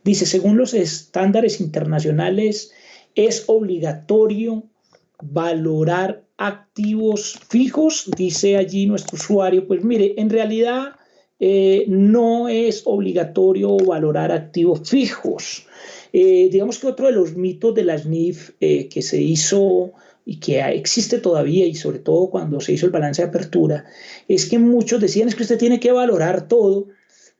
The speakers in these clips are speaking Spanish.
Dice, según los estándares internacionales, es obligatorio valorar activos fijos, dice allí nuestro usuario. Pues mire, en realidad no es obligatorio valorar activos fijos. Digamos que otro de los mitos de las NIF que se hizo y que existe todavía, y sobre todo cuando se hizo el balance de apertura, es que muchos decían es que usted tiene que valorar todo,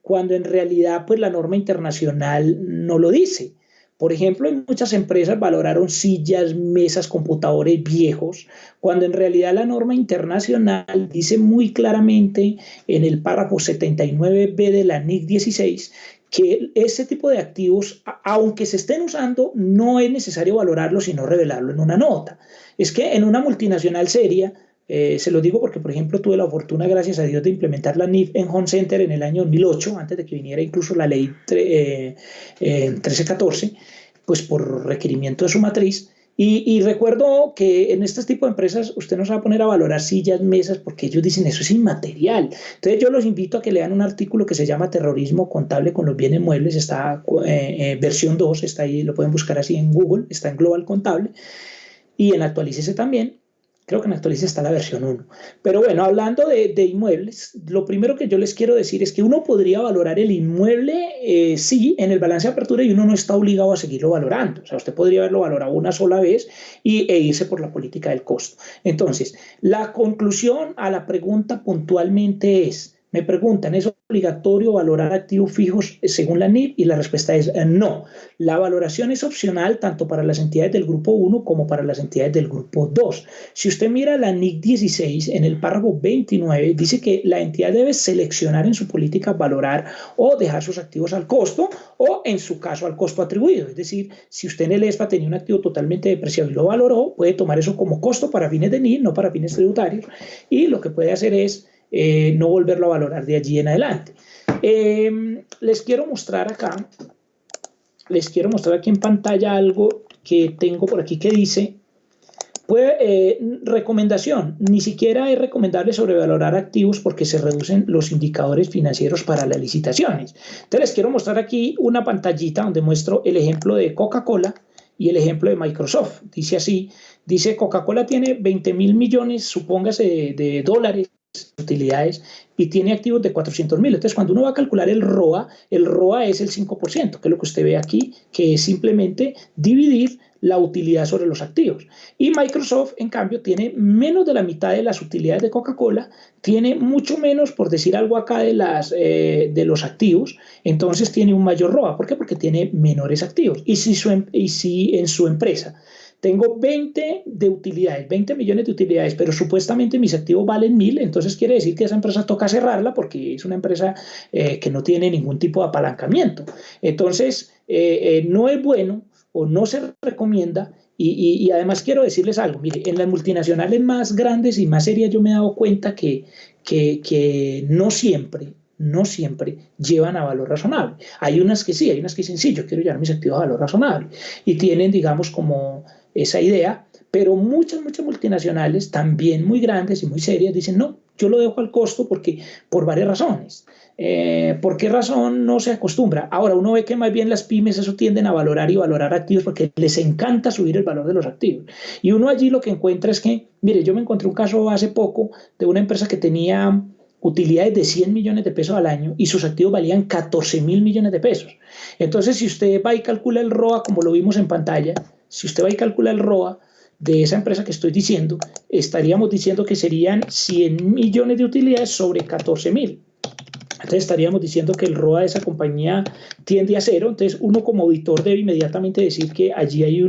cuando en realidad pues la norma internacional no lo dice. Por ejemplo, en muchas empresas valoraron sillas, mesas, computadores viejos, cuando en realidad la norma internacional dice muy claramente en el párrafo 79b de la NIC 16 que ese tipo de activos, aunque se estén usando, no es necesario valorarlo, sino revelarlo en una nota. Es que en una multinacional seria, se lo digo porque, por ejemplo, tuve la fortuna, gracias a Dios, de implementar la NIF en Home Center en el año 2008, antes de que viniera incluso la ley 1314, pues por requerimiento de su matriz. Y recuerdo que en este tipo de empresas usted no se va a poner a valorar sillas, mesas, porque ellos dicen eso es inmaterial. Entonces yo los invito a que lean un artículo que se llama Terrorismo contable con los bienes muebles, está versión 2, está ahí, lo pueden buscar así en Google, está en Global Contable, y en Actualícese también. Creo que en Actualice está la versión 1. Pero bueno, hablando de inmuebles, lo primero que yo les quiero decir es que uno podría valorar el inmueble, sí, en el balance de apertura, y uno no está obligado a seguirlo valorando. O sea, usted podría haberlo valorado una sola vez e irse por la política del costo. Entonces, la conclusión a la pregunta puntualmente es, me preguntan, ¿es obligatorio valorar activos fijos según la NIF? Y la respuesta es no. La valoración es opcional tanto para las entidades del grupo 1 como para las entidades del grupo 2. Si usted mira la NIC 16, en el párrafo 29, dice que la entidad debe seleccionar en su política valorar o dejar sus activos al costo o, en su caso, al costo atribuido. Es decir, si usted en el ESPA tenía un activo totalmente depreciado y lo valoró, puede tomar eso como costo para fines de NIF, no para fines tributarios, y lo que puede hacer es no volverlo a valorar de allí en adelante. Les quiero mostrar acá, les quiero mostrar aquí en pantalla algo que tengo por aquí que dice, recomendación, ni siquiera es recomendable sobrevalorar activos porque se reducen los indicadores financieros para las licitaciones. Entonces les quiero mostrar aquí una pantallita donde muestro el ejemplo de Coca-Cola y el ejemplo de Microsoft. Dice así, dice Coca-Cola tiene 20.000 millones, supóngase, de dólares utilidades y tiene activos de 400.000. Entonces, cuando uno va a calcular el ROA es el 5%, que es lo que usted ve aquí, que es simplemente dividir la utilidad sobre los activos. Y Microsoft, en cambio, tiene menos de la mitad de las utilidades de Coca-Cola, tiene mucho menos, por decir algo acá, de los activos, entonces tiene un mayor ROA. ¿Por qué? Porque tiene menores activos. Y si en su empresa tengo 20 de utilidades, 20 millones de utilidades, pero supuestamente mis activos valen 1.000, entonces quiere decir que esa empresa toca cerrarla porque es una empresa que no tiene ningún tipo de apalancamiento. Entonces, no es bueno o no se recomienda. Y además quiero decirles algo, mire, en las multinacionales más grandes y más serias yo me he dado cuenta que no siempre llevan a valor razonable. Hay unas que sí, hay unas que dicen, sí, yo quiero llevar mis activos a valor razonable y tienen, digamos, como esa idea, pero muchas multinacionales, también muy grandes y muy serias, dicen, no, yo lo dejo al costo porque, por varias razones. ¿Por qué razón no se acostumbra? Ahora, uno ve que más bien las pymes eso tienden a valorar y valorar activos porque les encanta subir el valor de los activos. Y uno allí lo que encuentra es que, mire, yo me encontré un caso hace poco de una empresa que tenía utilidades de 100 millones de pesos al año y sus activos valían 14.000 millones de pesos. Entonces, si usted va y calcula el ROA, como lo vimos en pantalla, si usted va y calcula el ROA de esa empresa que estoy diciendo, estaríamos diciendo que serían 100 millones de utilidades sobre 14.000. Entonces estaríamos diciendo que el ROA de esa compañía tiende a cero. Entonces uno como auditor debe inmediatamente decir que allí hay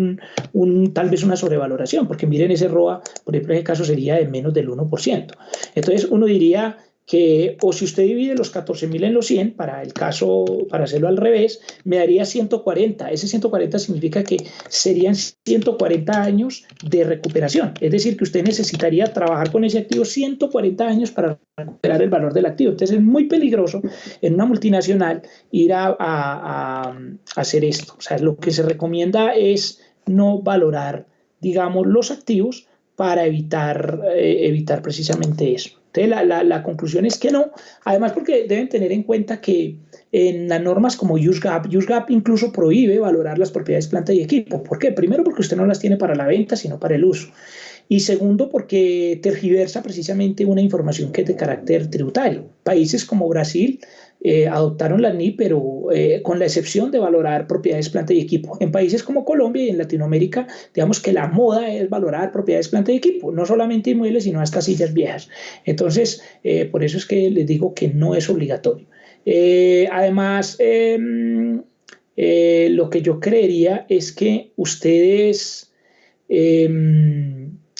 tal vez una sobrevaloración, porque miren ese ROA, por ejemplo, en ese caso sería de menos del 1%. Entonces uno diría que, o si usted divide los 14.000 en los 100, para el caso, para hacerlo al revés, me daría 140. Ese 140 significa que serían 140 años de recuperación. Es decir, que usted necesitaría trabajar con ese activo 140 años para recuperar el valor del activo. Entonces es muy peligroso en una multinacional ir a hacer esto. O sea, lo que se recomienda es no valorar, digamos, los activos para evitar precisamente eso. Entonces, la conclusión es que no. Además, porque deben tener en cuenta que en las normas como USGAP incluso prohíbe valorar las propiedades, planta y equipo. ¿Por qué? Primero, porque usted no las tiene para la venta, sino para el uso. Y segundo, porque tergiversa precisamente una información que es de carácter tributario. Países como Brasil adoptaron la NIP, pero con la excepción de valorar propiedades, planta y equipo. En países como Colombia y en Latinoamérica, digamos que la moda es valorar propiedades, planta y equipo, no solamente inmuebles, sino hasta sillas viejas. Entonces, por eso es que les digo que no es obligatorio. Además, lo que yo creería es que ustedes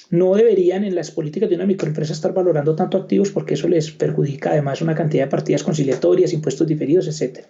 no deberían en las políticas de una microempresa estar valorando tanto activos porque eso les perjudica además una cantidad de partidas conciliatorias, impuestos diferidos, etcétera.